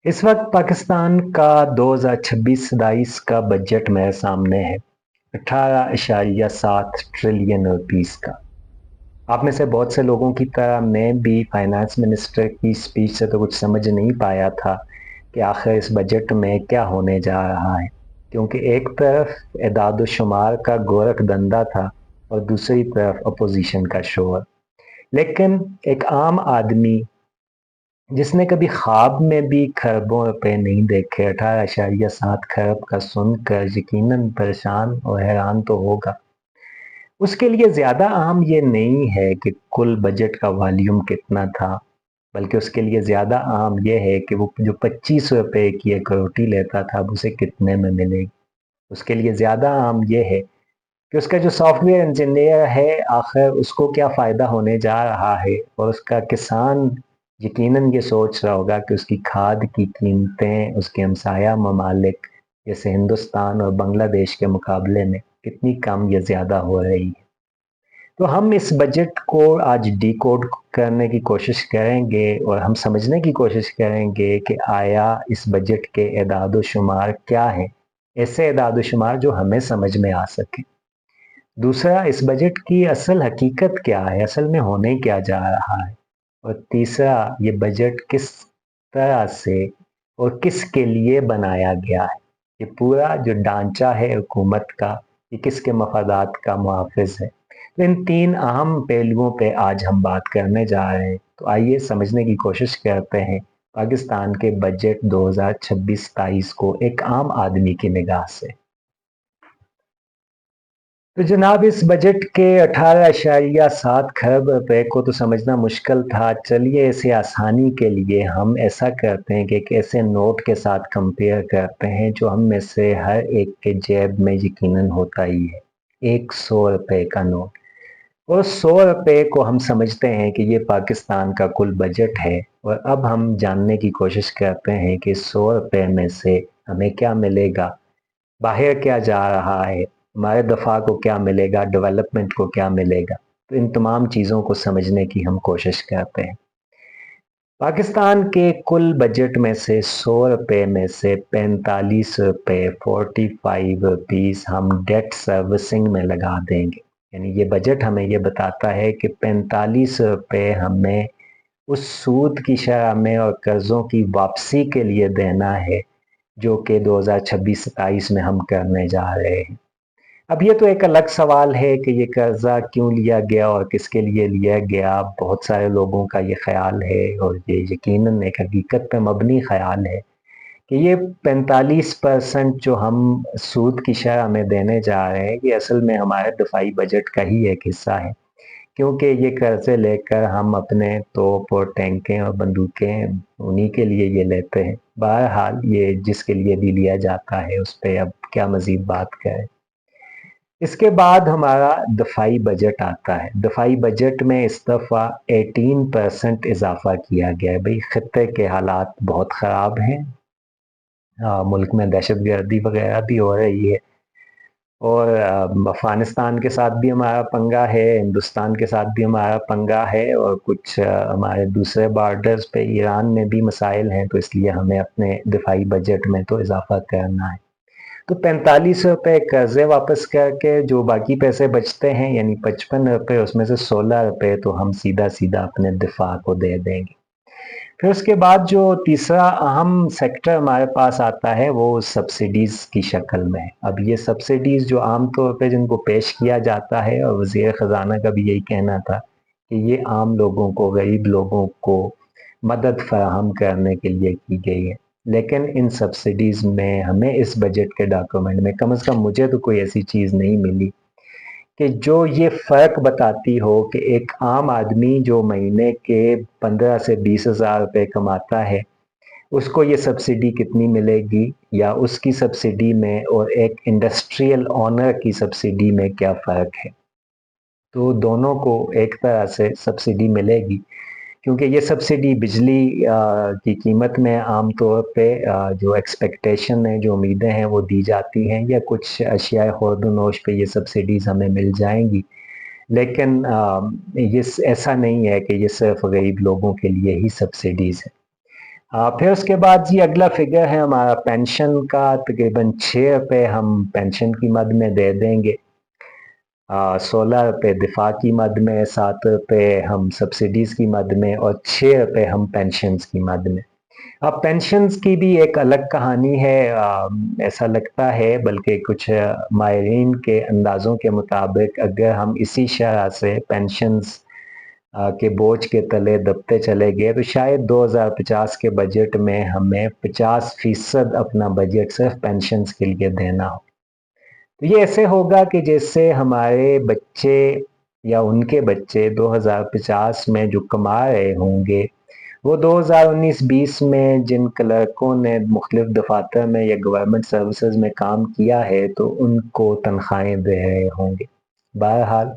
इस वक्त पाकिस्तान का 2026-27 का बजट मेरे सामने है 18.7 ट्रिलियन रुपीस का। आप में से बहुत से लोगों की तरह मैं भी फाइनेंस मिनिस्टर की स्पीच से तो कुछ समझ नहीं पाया था कि आखिर इस बजट में क्या होने जा रहा है, क्योंकि एक तरफ एदाद शुमार का गोरख धंधा था और दूसरी तरफ अपोजिशन का शोर। लेकिन एक आम आदमी जिसने कभी ख्वाब में भी खरबों रुपए नहीं देखे 18.7 खरब का सुनकर यकीनन परेशान और हैरान तो होगा। उसके लिए ज्यादा अहम ये नहीं है कि कुल बजट का वॉल्यूम कितना था, बल्कि उसके लिए ज्यादा अहम यह है कि वो जो 25 रुपए की एक रोटी लेता था अब उसे कितने में मिलेगी। उसके लिए ज्यादा अहम यह है कि उसका जो सॉफ्टवेयर इंजीनियर है आखिर उसको क्या फ़ायदा होने जा रहा है, और उसका किसान यकीनन ये सोच रहा होगा कि उसकी खाद की कीमतें उसके हमसाया ममालिक जैसे हिंदुस्तान और बांग्लादेश के मुकाबले में कितनी कम या ज़्यादा हो रही है। तो हम इस बजट को आज डिकोड करने की कोशिश करेंगे और हम समझने की कोशिश करेंगे कि आया इस बजट के एदाद शुमार क्या हैं, ऐसे एदाद शुमार जो हमें समझ में आ सके। दूसरा, इस बजट की असल हकीकत क्या है, असल में होने क्या जा रहा है। और तीसरा, ये बजट किस तरह से और किसके लिए बनाया गया है। ये पूरा जो ढांचा है हुकूमत का, ये किसके मफादात का मुहाफिज है। तो इन तीन अहम पहलुओं पे आज हम बात करने जा रहे हैं। तो आइए समझने की कोशिश करते हैं पाकिस्तान के बजट 2026-27 को एक आम आदमी की निगाह से। तो जनाब, इस बजट के 18.7 खरब रुपए को तो समझना मुश्किल था। चलिए इसे आसानी के लिए हम ऐसा करते हैं कि एक ऐसे नोट के साथ कंपेयर करते हैं जो हम में से हर एक के जेब में यकीनन होता ही है। 100 रुपए का नोट। और 100 रुपए को हम समझते हैं कि ये पाकिस्तान का कुल बजट है। और अब हम जानने की कोशिश करते हैं कि 100 रुपए में से हमें क्या मिलेगा, बाहर क्या जा रहा है, हमारे दफा को क्या मिलेगा, डेवलपमेंट को क्या मिलेगा। तो इन तमाम चीज़ों को समझने की हम कोशिश करते हैं। पाकिस्तान के कुल बजट में से 100 रुपए में से 45 रुपए 45 रुपीस हम डेट सर्विसिंग में लगा देंगे। यानी ये बजट हमें ये बताता है कि 45 रुपए हमें उस सूद की शरह में और कर्जों की वापसी के लिए देना है जो कि 2026-27 में हम करने जा रहे हैं। अब ये तो एक अलग सवाल है कि ये कर्जा क्यों लिया गया और किसके लिए लिया गया। बहुत सारे लोगों का ये ख्याल है और ये यकीनन एक हकीकत पे मबनी ख्याल है कि ये 45% जो हम सूद की शरह में देने जा रहे हैं ये असल में हमारे दफाई बजट का ही एक हिस्सा है, क्योंकि ये कर्जे लेकर हम अपने तोप और टैंकें और बंदूकें उन्हीं के लिए ये लेते हैं। बहरहाल ये जिसके लिए भी लिया जाता है उस पर अब क्या मजीद बात करें। इसके बाद हमारा दफाई बजट आता है। दफाई बजट में इस दफ़ा 18% इजाफा किया गया है। भाई खत्े के हालात बहुत ख़राब हैं, मुल्क में दहशत गर्दी वगैरह भी हो रही है और अफगानिस्तान के साथ भी हमारा पंगा है, हिंदुस्तान के साथ भी हमारा पंगा है और कुछ हमारे दूसरे बॉर्डर्स पे ईरान में भी मसाइल हैं। तो इसलिए हमें अपने दिफाई बजट में तो इजाफा करना है। तो 45 रुपए कर्जे वापस करके जो बाकी पैसे बचते हैं यानी 55 रुपए, उसमें से 16 रुपए तो हम सीधा सीधा अपने दिफा को दे देंगे। फिर उसके बाद जो तीसरा अहम सेक्टर हमारे पास आता है वो सब्सिडीज की शक्ल में है। अब ये सब्सिडीज जो आम तौर पे जिनको पेश किया जाता है, और वजीर खजाना का भी यही कहना था कि ये आम लोगों को, गरीब लोगों को मदद फराहम करने के लिए की गई है। लेकिन इन सब्सिडीज में हमें इस बजट के डॉक्यूमेंट में कम से कम मुझे तो कोई ऐसी चीज़ नहीं मिली कि जो ये फ़र्क बताती हो कि एक आम आदमी जो महीने के 15 से 20 हज़ार रुपये कमाता है उसको ये सब्सिडी कितनी मिलेगी, या उसकी सब्सिडी में और एक इंडस्ट्रियल ओनर की सब्सिडी में क्या फ़र्क है। तो दोनों को एक तरह से सब्सिडी मिलेगी, क्योंकि ये सब्सिडी बिजली की कीमत में आम तौर पे जो एक्सपेक्टेशन है, जो उम्मीदें हैं वो दी जाती हैं, या कुछ अशियाए खुर्द-ओ-नोश पे ये सब्सिडीज़ हमें मिल जाएंगी। लेकिन ये ऐसा नहीं है कि ये सिर्फ गरीब लोगों के लिए ही सब्सिडीज़ है। फिर उसके बाद जी अगला फिगर है हमारा पेंशन का। तकरीबन 6 रुपये हम पेंशन की मद में दे देंगे, 16 रुपये दिफा की मद में, 7 रुपये हम सब्सिडीज की मद में और 6 रुपये हम पेंशन्स की मद में। अब पेंशन्स की भी एक अलग कहानी है, ऐसा लगता है, बल्कि कुछ माहिरीन के अंदाज़ों के मुताबिक अगर हम इसी शरह से पेंशन्स के बोझ के तले दबते चले गए तो शायद 2050 के बजट में हमें 50% अपना बजट सिर्फ पेंशन्स के लिए देना हो। तो ये ऐसे होगा कि जैसे हमारे बच्चे या उनके बच्चे 2050 में जो कमा रहे होंगे, वो 2019-20 में जिन क्लर्कों ने मुख्तलिफ दफातर में या गवर्नमेंट सर्विसेज में काम किया है तो उनको तनख्वाहें दे रहे होंगे। बहरहाल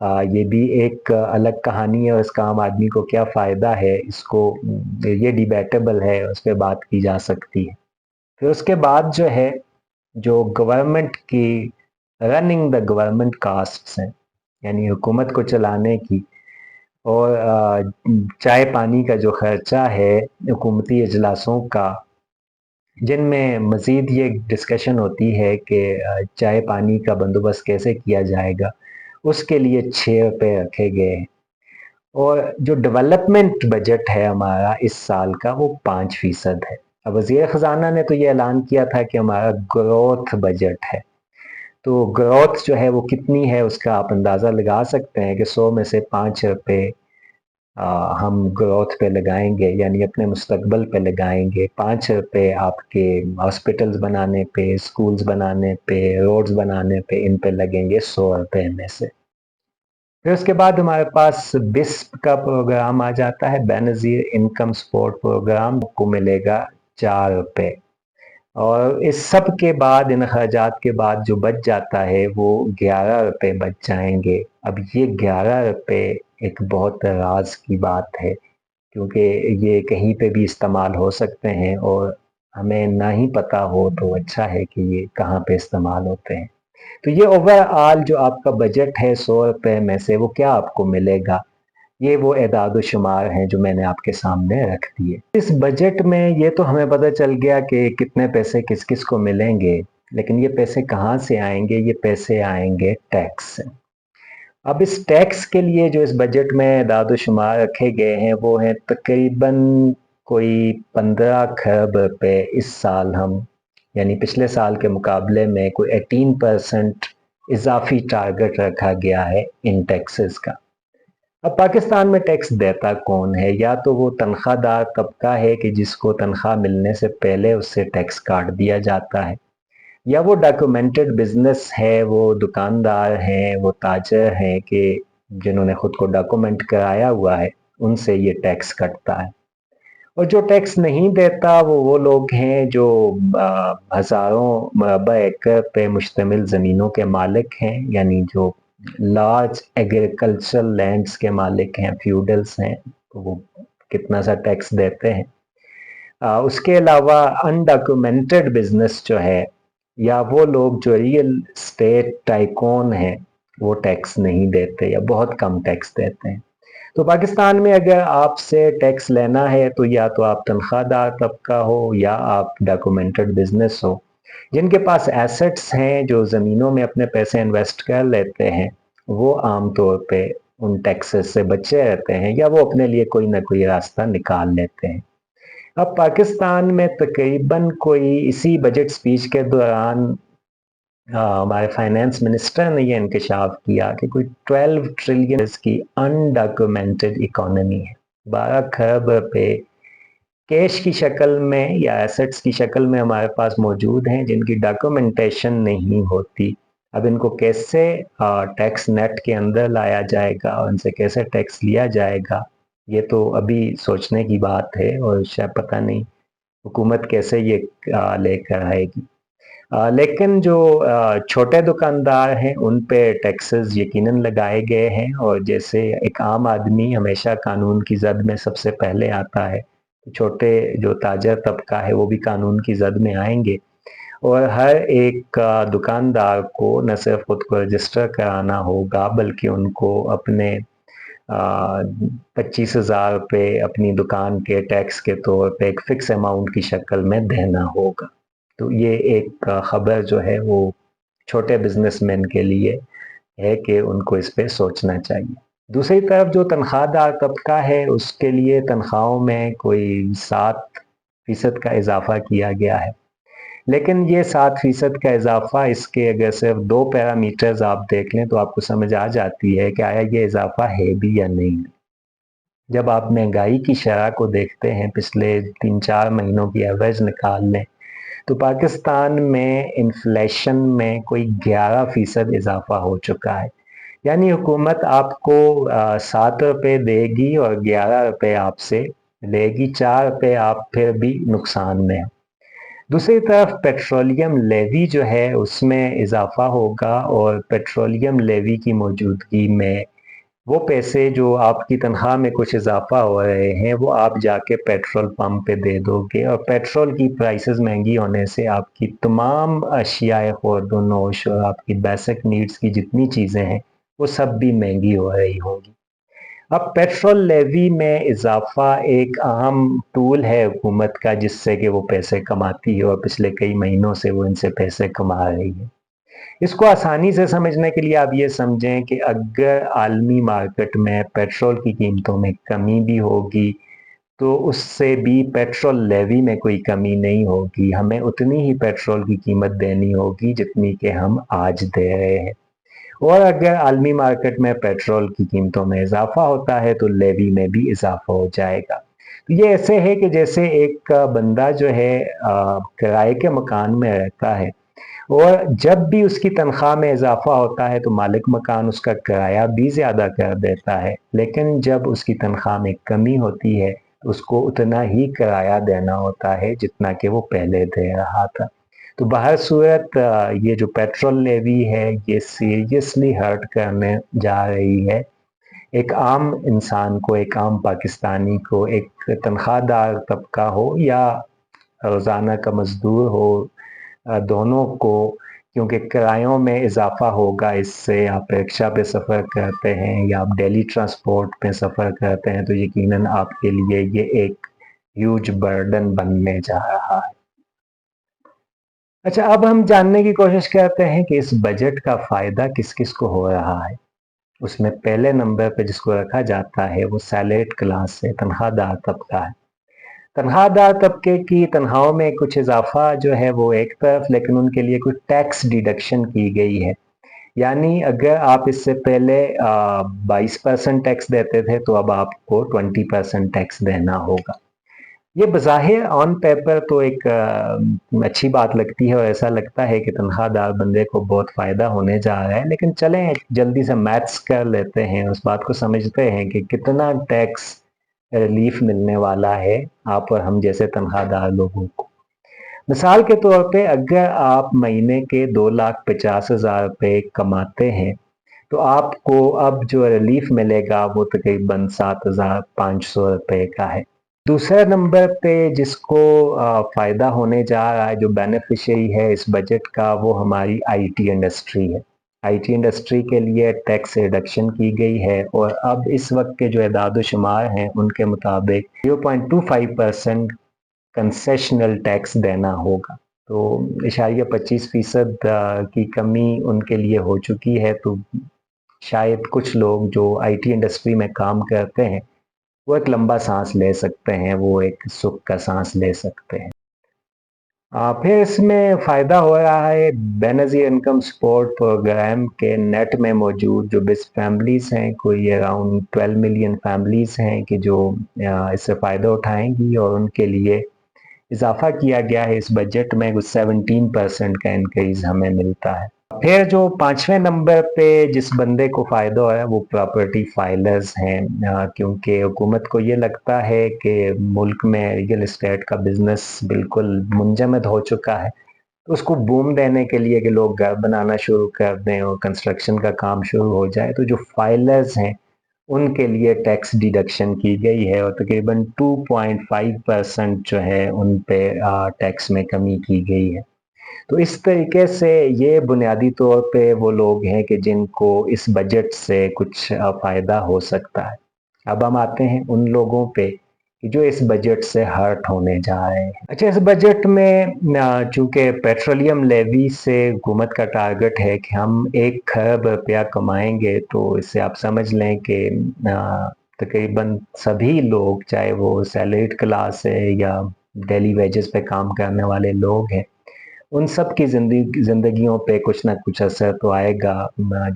ये भी एक अलग कहानी है और इसका आम आदमी को क्या फ़ायदा है, इसको ये डिबेटेबल है, उस पर बात की जा सकती है। फिर उसके बाद जो है, जो गवर्नमेंट की रनिंग द गवर्नमेंट कास्ट्स हैं, यानी हुकूमत को चलाने की, और चाय पानी का जो खर्चा है हुकूमती इजलासों का, जिनमें मज़ीद ये डिस्कशन होती है कि चाय पानी का बंदोबस्त कैसे किया जाएगा, उसके लिए 6 रुपये रखे गए हैं। और जो डेवलपमेंट बजट है हमारा इस साल का, वो 5% है। अब वज़ीर ख़जाना ने तो ये ऐलान किया था कि हमारा ग्रोथ बजट है, तो ग्रोथ जो है वो कितनी है उसका आप अंदाज़ा लगा सकते हैं कि 100 में से 5 रुपये हम ग्रोथ पे लगाएंगे, यानी अपने मुस्तकबल पे लगाएंगे। 5 रुपये आपके हॉस्पिटल्स बनाने पे, स्कूल्स बनाने पे, रोड्स बनाने पे, इन पे लगेंगे 100 रुपये में से। फिर उसके बाद हमारे पास बिस्प का प्रोग्राम आ जाता है, बेनज़ीर इनकम सपोर्ट प्रोग्राम, को मिलेगा 4 रुपये। और इस सब के बाद, इन अखराजात के बाद जो बच जाता है वो 11 रुपये बच जाएंगे। अब ये 11 रुपये एक बहुत राज की बात है, क्योंकि ये कहीं पे भी इस्तेमाल हो सकते हैं और हमें ना ही पता हो तो अच्छा है कि ये कहाँ पे इस्तेमाल होते हैं। तो ये ओवरऑल जो आपका बजट है 100 रुपये में से, वो क्या आपको मिलेगा, ये वो एदाद शुमार हैं जो मैंने आपके सामने रख दिए। इस बजट में ये तो हमें पता चल गया कि कितने पैसे किस किस को मिलेंगे, लेकिन ये पैसे कहाँ से आएंगे? ये पैसे आएंगे टैक्स से। अब इस टैक्स के लिए जो इस बजट में एदाद शुमार रखे गए हैं वो हैं तकरीबन कोई 15 खरब रुपए इस साल हम, यानी पिछले साल के मुकाबले में कोई 18% इजाफी टारगेट रखा गया है इन टैक्सेस का। अब पाकिस्तान में टैक्स देता कौन है? या तो वो तनख्वाहदार तबका है कि जिसको तनख्वाह मिलने से पहले उससे टैक्स काट दिया जाता है, या वो डॉक्यूमेंटेड बिजनेस है, वो दुकानदार हैं, वो ताजर हैं कि जिन्होंने खुद को डॉक्यूमेंट कराया हुआ है, उनसे ये टैक्स कटता है। और जो टैक्स नहीं देता वो लोग हैं जो हजारों मरबा एकड़ पे मुश्तमिल ज़मीनों के मालिक हैं, यानी जो लार्ज एग्रीकल्चरल लैंड्स के मालिक हैं, फ्यूडल्स हैं, तो वो कितना सा टैक्स देते हैं। उसके अलावा अनडॉक्यूमेंटेड बिजनेस जो है, या वो लोग जो रियल स्टेट टाइकून हैं, वो टैक्स नहीं देते या बहुत कम टैक्स देते हैं। तो पाकिस्तान में अगर आपसे टैक्स लेना है तो या तो आप तनख्वाहदार तबका हो या आप डॉक्यूमेंटेड बिजनेस हो, जिनके पास एसेट्स हैं, जो ज़मीनों में अपने पैसे इन्वेस्ट कर लेते हैं, वो आम तौर पे उन टैक्सेस से बचे रहते हैं या वो अपने लिए कोई ना कोई रास्ता निकाल लेते हैं। अब पाकिस्तान में तकरीबन कोई इसी बजट स्पीच के दौरान हमारे फाइनेंस मिनिस्टर ने ये इंकशाफ किया कि कोई 12 ट्रिलियन की अनडॉक्यूमेंटेड इकोनॉमी है। 12 खरब रुपए कैश की शक्ल में या एसेट्स की शक्ल में हमारे पास मौजूद हैं, जिनकी डॉक्यूमेंटेशन नहीं होती। अब इनको कैसे टैक्स नेट के अंदर लाया जाएगा और इनसे कैसे टैक्स लिया जाएगा, ये तो अभी सोचने की बात है और शायद पता नहीं हुकूमत कैसे ये लेकर आएगी। लेकिन जो छोटे दुकानदार हैं उन पे टैक्सेस यकीनन लगाए गए हैं, और जैसे एक आम आदमी हमेशा कानून की जद में सबसे पहले आता है, तो छोटे जो ताजर तबका है वो भी कानून की जद में आएंगे। और हर एक दुकानदार को न सिर्फ खुद को रजिस्टर कराना होगा, बल्कि उनको अपने 25,000 रुपये अपनी दुकान के टैक्स के तौर पे एक फ़िक्स अमाउंट की शक्ल में देना होगा। तो ये एक ख़बर जो है वो छोटे बिजनेसमैन के लिए है कि उनको इस पे सोचना चाहिए। दूसरी तरफ जो तनख्वाहदार तबका है उसके लिए तनख्वाहों में कोई 7% का इजाफा किया गया है, लेकिन ये 7% का इजाफा, इसके अगर सिर्फ 2 पैरामीटर्स आप देख लें तो आपको समझ आ जाती है कि आया ये इजाफा है भी या नहीं। जब आप महंगाई की शरह को देखते हैं, पिछले 3-4 महीनों की एवरेज निकाल लें तो पाकिस्तान में इन्फ्लेशन में कोई 11% इजाफा हो चुका है। यानी हुकूमत आपको 7 रुपये देगी और 11 रुपये आपसे लेगी, 4 रुपये आप फिर भी नुकसान में हो। दूसरी तरफ पेट्रोलियम लेवी जो है उसमें इजाफा होगा और पेट्रोलियम लेवी की मौजूदगी में वो पैसे जो आपकी तनख्वाह में कुछ इजाफा हो रहे हैं वो आप जाके पेट्रोल पंप पे दे दोगे, और पेट्रोल की प्राइसेस महंगी होने से आपकी तमाम अशियाए खुर्द व नोश और आपकी बेसिक नीड्स की जितनी चीज़ें हैं वो सब भी महंगी हो रही होंगी। अब पेट्रोल लेवी में इजाफा एक अहम टूल है हुकूमत का जिससे कि वो पैसे कमाती है, और पिछले कई महीनों से वो इनसे पैसे कमा रही है। इसको आसानी से समझने के लिए आप ये समझें कि अगर आलमी मार्केट में पेट्रोल की कीमतों में कमी भी होगी तो उससे भी पेट्रोल लेवी में कोई कमी नहीं होगी। हमें उतनी ही पेट्रोल की कीमत देनी होगी जितनी कि हम आज दे रहे हैं, और अगर आलमी मार्केट में पेट्रोल की कीमतों में इजाफा होता है तो लेवी में भी इजाफा हो जाएगा। तो ये ऐसे है कि जैसे एक बंदा जो है किराए के मकान में रहता है, और जब भी उसकी तनख्वाह में इजाफा होता है तो मालिक मकान उसका किराया भी ज़्यादा कर देता है, लेकिन जब उसकी तनख्वाह में कमी होती है तो उसको उतना ही किराया देना होता है जितना कि वो पहले दे रहा था। तो बहर सूरत ये जो पेट्रोल लेवी है ये सीरियसली हर्ट करने जा रही है एक आम इंसान को, एक आम पाकिस्तानी को, एक तनख्वाहदार तबका हो या रोज़ाना का मजदूर हो, दोनों को। क्योंकि किरायों में इजाफा होगा, इससे आप रिक्शा पे सफ़र करते हैं या आप डेली ट्रांसपोर्ट पे सफ़र करते हैं तो यकीनन आपके लिए ये एक ह्यूज बर्डन बनने जा रहा है। अच्छा, अब हम जानने की कोशिश करते हैं कि इस बजट का फ़ायदा किस किस को हो रहा है। उसमें पहले नंबर पे जिसको रखा जाता है वो सैलरीड क्लास है, तनख्वाहदार तबका है। तनख्वाहदार तबके की तनख्वाहों में कुछ इजाफा जो है वो एक तरफ, लेकिन उनके लिए कुछ टैक्स डिडक्शन की गई है। यानी अगर आप इससे पहले 22% टैक्स देते थे तो अब आपको 20% टैक्स देना होगा। ये बज़ाहिर ऑन पेपर तो एक अच्छी बात लगती है और ऐसा लगता है कि तनख्वाहदार बंदे को बहुत फ़ायदा होने जा रहा है, लेकिन चलें जल्दी से मैथ्स कर लेते हैं, उस बात को समझते हैं कि कितना टैक्स रिलीफ मिलने वाला है आप और हम जैसे तनख्वाहदार लोगों को। मिसाल के तौर पे अगर आप महीने के 2,50,000 रुपये कमाते हैं तो आपको अब जो रिलीफ मिलेगा वो तकरीबन 7,500 रुपये का है। दूसरे नंबर पे जिसको फ़ायदा होने जा रहा है, जो बेनिफिशियरी है इस बजट का, वो हमारी आईटी इंडस्ट्री है। आईटी इंडस्ट्री के लिए टैक्स रिडक्शन की गई है और अब इस वक्त के जो एदाद-ओ-शुमार हैं उनके मुताबिक 0.25% कंसेशनल टैक्स देना होगा। तो इशारिया 25% की कमी उनके लिए हो चुकी है। तो शायद कुछ लोग जो आईटी इंडस्ट्री में काम करते हैं वो एक लंबा सांस ले सकते हैं, वो एक सुख का सांस ले सकते हैं। फिर इसमें फ़ायदा हो रहा है बेनज़ीर इनकम सपोर्ट प्रोग्राम के नेट में मौजूद जो बेस्ट फैमिलीज़ हैं, कोई अराउंड 12 मिलियन फैमिलीज़ हैं कि जो इससे फ़ायदा उठाएंगी, और उनके लिए इजाफा किया गया है इस बजट में, कुछ 17% का इंक्रीज हमें मिलता है। फिर जो पांचवें नंबर पे जिस बंदे को फ़ायदा हो रहा है वो प्रॉपर्टी फाइलर्स हैं, क्योंकि हुकूमत को ये लगता है कि मुल्क में रियल इस्टेट का बिजनेस बिल्कुल मुंजमद हो चुका है। तो उसको बूम देने के लिए कि लोग घर बनाना शुरू कर दें और कंस्ट्रक्शन का काम शुरू हो जाए, तो जो फाइलर्स हैं उनके लिए टैक्स डिडक्शन की गई है और तकरीबन 2.5% जो है उन पे टैक्स में कमी की गई है। تو اس طریقے سے یہ بنیادی طور پہ وہ لوگ ہیں کہ جن کو اس بجٹ سے کچھ فائدہ ہو سکتا ہے۔ اب ہم آتے ہیں ان لوگوں پہ کہ جو اس بجٹ سے ہرٹ ہونے جا رہے ہیں۔ اچھا، اس بجٹ میں چونکہ پیٹرولیم لیوی سے حکومت کا ٹارگٹ ہے کہ ہم 1 کھرب روپیہ کمائیں گے، تو اس سے آپ سمجھ لیں کہ تقریباً سبھی لوگ، چاہے وہ سیلریڈ کلاس ہے یا ڈیلی ویجز پہ کام کرنے والے لوگ ہیں، ان سب کی زندگیوں پہ کچھ نہ کچھ اثر تو آئے گا۔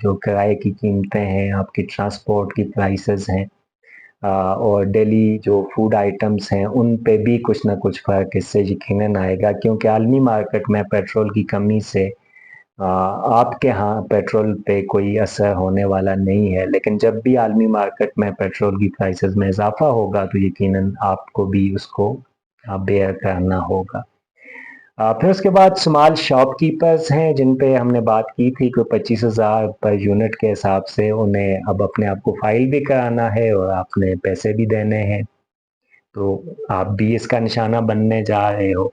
جو کرائے کی قیمتیں ہیں، آپ کی ٹرانسپورٹ کی پرائسز ہیں، اور ڈیلی جو فوڈ آئٹمز ہیں، ان پہ بھی کچھ نہ کچھ فرق اس سے یقیناً آئے گا، کیونکہ عالمی مارکیٹ میں پیٹرول کی کمی سے آپ کے ہاں پیٹرول پہ کوئی اثر ہونے والا نہیں ہے، لیکن جب بھی عالمی مارکیٹ میں پیٹرول کی پرائسز میں اضافہ ہوگا تو یقیناً آپ کو بھی اس کو بیئر کرنا ہوگا۔ پھر اس کے بعد اسمال شاپ کیپرز ہیں، جن پہ ہم نے بات کی تھی کہ 25,000 پر یونٹ کے حساب سے انہیں اب اپنے آپ کو فائل بھی کرانا ہے اور آپ نے پیسے بھی دینے ہیں، تو آپ بھی اس کا نشانہ بننے جا رہے ہو۔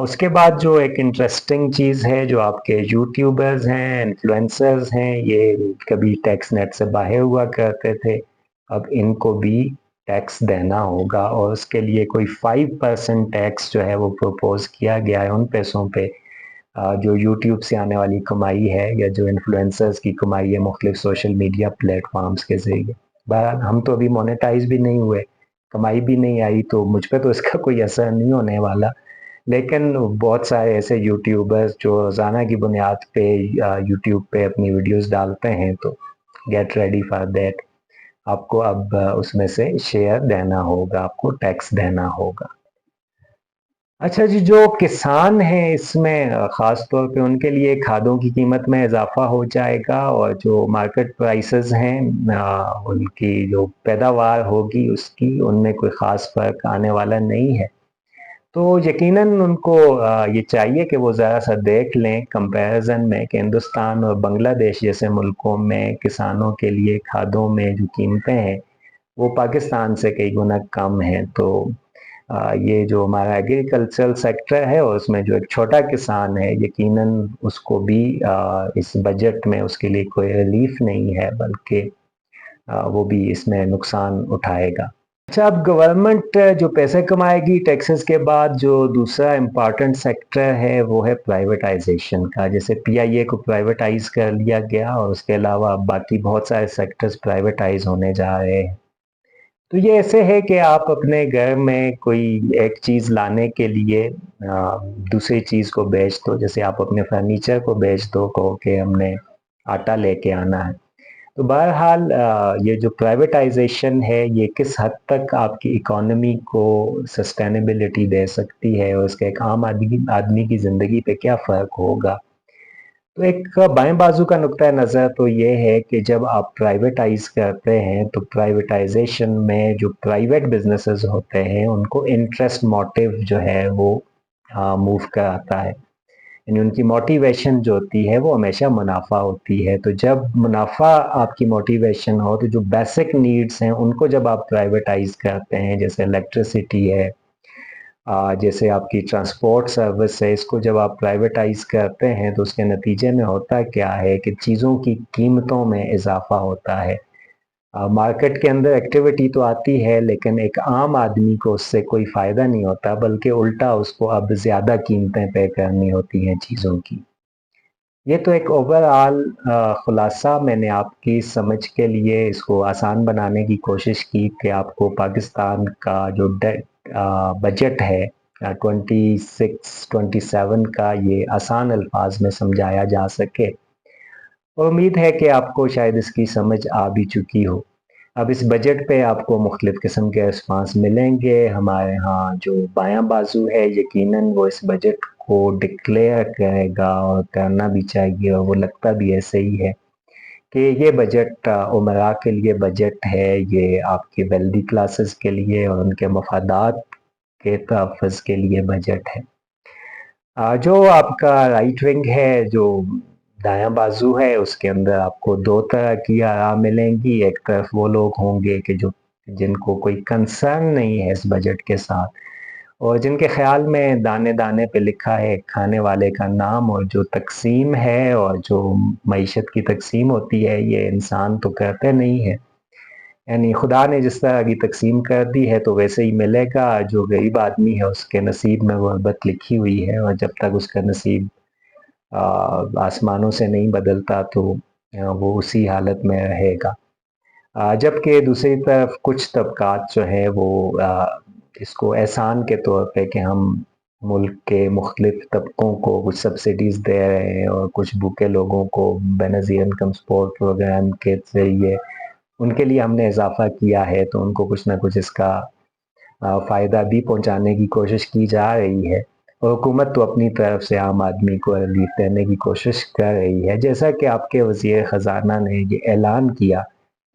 اس کے بعد جو ایک انٹرسٹنگ چیز ہے، جو آپ کے یوٹیوبرز ہیں، انفلوئنسرز ہیں، یہ کبھی ٹیکس نیٹ سے باہر ہوا کرتے تھے، اب ان کو بھی ٹیکس دینا ہوگا، اور اس کے لیے کوئی 5% ٹیکس جو ہے وہ پروپوز کیا گیا ہے ان پیسوں پہ جو یوٹیوب سے آنے والی کمائی ہے، یا جو انفلوئنسرز کی کمائی ہے مختلف سوشل میڈیا پلیٹ فارمز کے ذریعے۔ بہرحال ہم تو ابھی مونیٹائز بھی نہیں ہوئے، کمائی بھی نہیں آئی، تو مجھ پہ تو اس کا کوئی اثر نہیں ہونے والا، لیکن بہت سارے ایسے یوٹیوبرز جو روزانہ کی بنیاد پہ یوٹیوب پہ اپنی ویڈیوز ڈالتے ہیں، تو گیٹ ریڈی فار دیٹ، آپ کو اب اس میں سے شیئر دینا ہوگا، آپ کو ٹیکس دینا ہوگا۔ اچھا جی، جو کسان ہیں اس میں خاص طور پہ ان کے لیے کھادوں کی قیمت میں اضافہ ہو جائے گا، اور جو مارکیٹ پرائسز ہیں ان کی جو پیداوار ہوگی اس کی، ان میں کوئی خاص فرق آنے والا نہیں ہے، تو یقیناً ان کو یہ چاہیے کہ وہ ذرا سا دیکھ لیں کمپیریزن میں کہ ہندوستان اور بنگلہ دیش جیسے ملکوں میں کسانوں کے لیے کھادوں میں جو قیمتیں ہیں وہ پاکستان سے کئی گنا کم ہیں، تو یہ جو ہمارا ایگریکلچرل سیکٹر ہے اور اس میں جو ایک چھوٹا کسان ہے، یقیناً اس کو بھی اس بجٹ میں اس کے لیے کوئی ریلیف نہیں ہے، بلکہ وہ بھی اس میں نقصان اٹھائے گا۔ اچھا، اب گورنمنٹ جو پیسے کمائے گی ٹیکسز کے بعد، جو دوسرا امپارٹنٹ سیکٹر ہے وہ ہے پرائیویٹائزیشن کا۔ جیسے پی آئی اے کو پرائیویٹائز کر لیا گیا، اور اس کے علاوہ باقی بہت سارے سیکٹرز پرائیویٹائز ہونے جا رہے ہیں، تو یہ ایسے ہے کہ آپ اپنے گھر میں کوئی ایک چیز لانے کے لیے دوسری چیز کو بیچ دو، جیسے آپ اپنے فرنیچر کو بیچ دو، کہو کہ ہم نے آٹا لے کے آنا ہے، تو بہرحال یہ جو پرائیویٹائزیشن ہے یہ کس حد تک آپ کی اکانومی کو سسٹینیبلٹی دے سکتی ہے، اور اس کے ایک عام آدمی کی زندگی پہ کیا فرق ہوگا۔ تو ایک بائیں بازو کا نقطہ نظر تو یہ ہے کہ جب آپ پرائیویٹائز کرتے ہیں تو پرائیویٹائزیشن میں جو پرائیویٹ بزنسز ہوتے ہیں ان کو انٹرسٹ موٹیو جو ہے وہ موو کراتا ہے، یعنی ان کی موٹیویشن جو ہوتی ہے وہ ہمیشہ منافع ہوتی ہے، تو جب منافع آپ کی موٹیویشن ہو تو جو بیسک نیڈز ہیں ان کو جب آپ پرائیویٹائز کرتے ہیں، جیسے الیکٹریسٹی ہے، جیسے آپ کی ٹرانسپورٹ سروس ہے، اس کو جب آپ پرائیویٹائز کرتے ہیں تو اس کے نتیجے میں ہوتا کیا ہے کہ چیزوں کی قیمتوں میں اضافہ ہوتا ہے، مارکیٹ کے اندر ایکٹیویٹی تو آتی ہے لیکن ایک عام آدمی کو اس سے کوئی فائدہ نہیں ہوتا، بلکہ الٹا اس کو اب زیادہ قیمتیں طے کرنی ہوتی ہیں چیزوں کی۔ یہ تو ایک اوور آل خلاصہ میں نے آپ کی سمجھ کے لیے اس کو آسان بنانے کی کوشش کی کہ آپ کو پاکستان کا جو بجٹ ہے 26-27 کا یہ آسان الفاظ میں سمجھایا جا سکے، اور امید ہے کہ آپ کو شاید اس کی سمجھ آ بھی چکی ہو۔ اب اس بجٹ پہ آپ کو مختلف قسم کے رسپانس ملیں گے، ہمارے ہاں جو بایاں بازو ہے یقیناً وہ اس بجٹ کو ڈکلیئر کرے گا، اور کرنا بھی چاہیے، اور وہ لگتا بھی ایسے ہی ہے کہ یہ بجٹ امراء کے لیے بجٹ ہے، یہ آپ کے ویلدی کلاسز کے لیے اور ان کے مفادات کے تحفظ کے لیے بجٹ ہے۔ جو آپ کا رائٹ ونگ ہے، جو دایاں بازو ہے، اس کے اندر آپ کو دو طرح کی آراء ملیں گی۔ ایک طرف وہ لوگ ہوں گے کہ جن کو کوئی کنسرن نہیں ہے اس بجٹ کے ساتھ، اور جن کے خیال میں دانے دانے پہ لکھا ہے کھانے والے کا نام، اور جو تقسیم ہے اور جو معیشت کی تقسیم ہوتی ہے یہ انسان تو کرتے نہیں ہے، یعنی خدا نے جس طرح کی تقسیم کر دی ہے تو ویسے ہی ملے گا۔ جو غریب آدمی ہے اس کے نصیب میں غربت لکھی ہوئی ہے، اور جب تک اس کا نصیب آسمانوں سے نہیں بدلتا تو وہ اسی حالت میں رہے گا۔ جبکہ دوسری طرف کچھ طبقات جو ہیں وہ اس کو احسان کے طور پہ کہ ہم ملک کے مختلف طبقوں کو کچھ سبسڈیز دے رہے ہیں اور کچھ بھوکے لوگوں کو بے نظیر انکم سپورٹ پروگرام کے ذریعے ان کے لیے ہم نے اضافہ کیا ہے، تو ان کو کچھ نہ کچھ اس کا فائدہ بھی پہنچانے کی کوشش کی جا رہی ہے، اور حکومت تو اپنی طرف سے عام آدمی کو ریلیف دینے کی کوشش کر رہی ہے، جیسا کہ آپ کے وزیر خزانہ نے یہ اعلان کیا،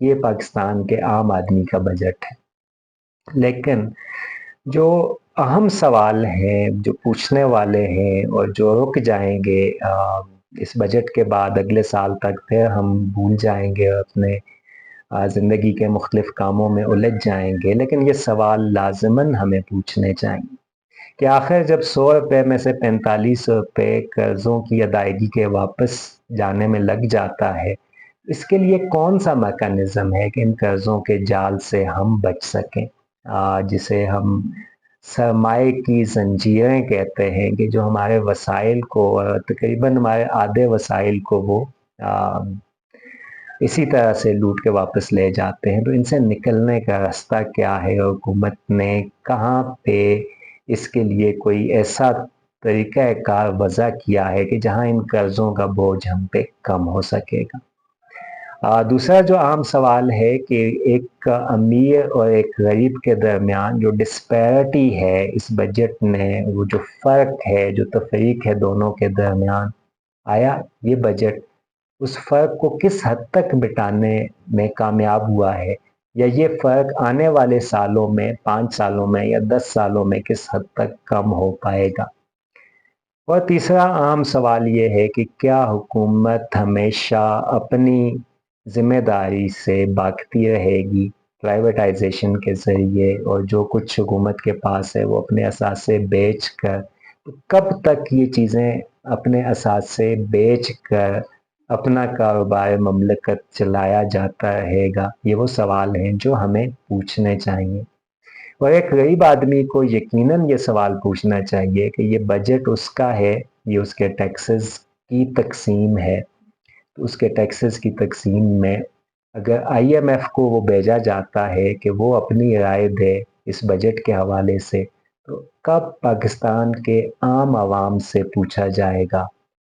یہ پاکستان کے عام آدمی کا بجٹ ہے۔ لیکن جو اہم سوال ہیں جو پوچھنے والے ہیں اور جو رک جائیں گے اس بجٹ کے بعد اگلے سال تک، پھر ہم بھول جائیں گے اور اپنے زندگی کے مختلف کاموں میں الجھ جائیں گے، لیکن یہ سوال لازماً ہمیں پوچھنے چاہیے کہ آخر جب 100 روپے میں سے 45 روپے قرضوں کی ادائیگی کے واپس جانے میں لگ جاتا ہے، اس کے لیے کون سا میکانزم ہے کہ ان قرضوں کے جال سے ہم بچ سکیں، جسے ہم سرمائے کی زنجیریں کہتے ہیں، کہ جو ہمارے وسائل کو تقریباً ہمارے آدھے وسائل کو وہ اسی طرح سے لوٹ کے واپس لے جاتے ہیں۔ تو ان سے نکلنے کا راستہ کیا ہے، اور حکومت نے کہاں پہ اس کے لیے کوئی ایسا طریقہ کار وضع کیا ہے کہ جہاں ان قرضوں کا بوجھ ہم پہ کم ہو سکے گا۔ دوسرا جو عام سوال ہے کہ ایک امیر اور ایک غریب کے درمیان جو ڈسپیرٹی ہے اس بجٹ میں، وہ جو فرق ہے، جو تفریق ہے دونوں کے درمیان، آیا یہ بجٹ اس فرق کو کس حد تک مٹانے میں کامیاب ہوا ہے، یا یہ فرق آنے والے سالوں میں 5 سالوں میں یا 10 سالوں میں کس حد تک کم ہو پائے گا؟ اور تیسرا عام سوال یہ ہے کہ کیا حکومت ہمیشہ اپنی ذمہ داری سے بھاگتی رہے گی پرائیویٹائزیشن کے ذریعے، اور جو کچھ حکومت کے پاس ہے وہ اپنے اثاثے بیچ کر، کب تک یہ چیزیں اپنے اثاثے بیچ کر اپنا کاروبار مملکت چلایا جاتا رہے گا؟ یہ وہ سوال ہیں جو ہمیں پوچھنے چاہیے، اور ایک غریب آدمی کو یقیناً یہ سوال پوچھنا چاہیے کہ یہ بجٹ اس کا ہے، یہ اس کے ٹیکسز کی تقسیم ہے، تو اس کے ٹیکسز کی تقسیم میں اگر آئی ایم ایف کو وہ بھیجا جاتا ہے کہ وہ اپنی رائے دے اس بجٹ کے حوالے سے، تو کب پاکستان کے عام عوام سے پوچھا جائے گا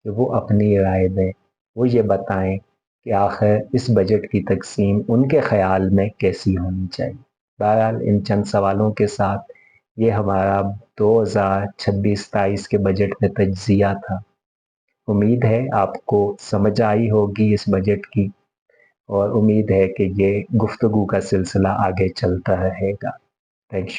کہ وہ اپنی رائے دیں، وہ یہ بتائیں کہ آخر اس بجٹ کی تقسیم ان کے خیال میں کیسی ہونی چاہیے۔ بہرحال ان چند سوالوں کے ساتھ یہ ہمارا 2026-27 کے بجٹ میں تجزیہ تھا۔ امید ہے آپ کو سمجھ آئی ہوگی اس بجٹ کی، اور امید ہے کہ یہ گفتگو کا سلسلہ آگے چلتا رہے گا۔ Thank you.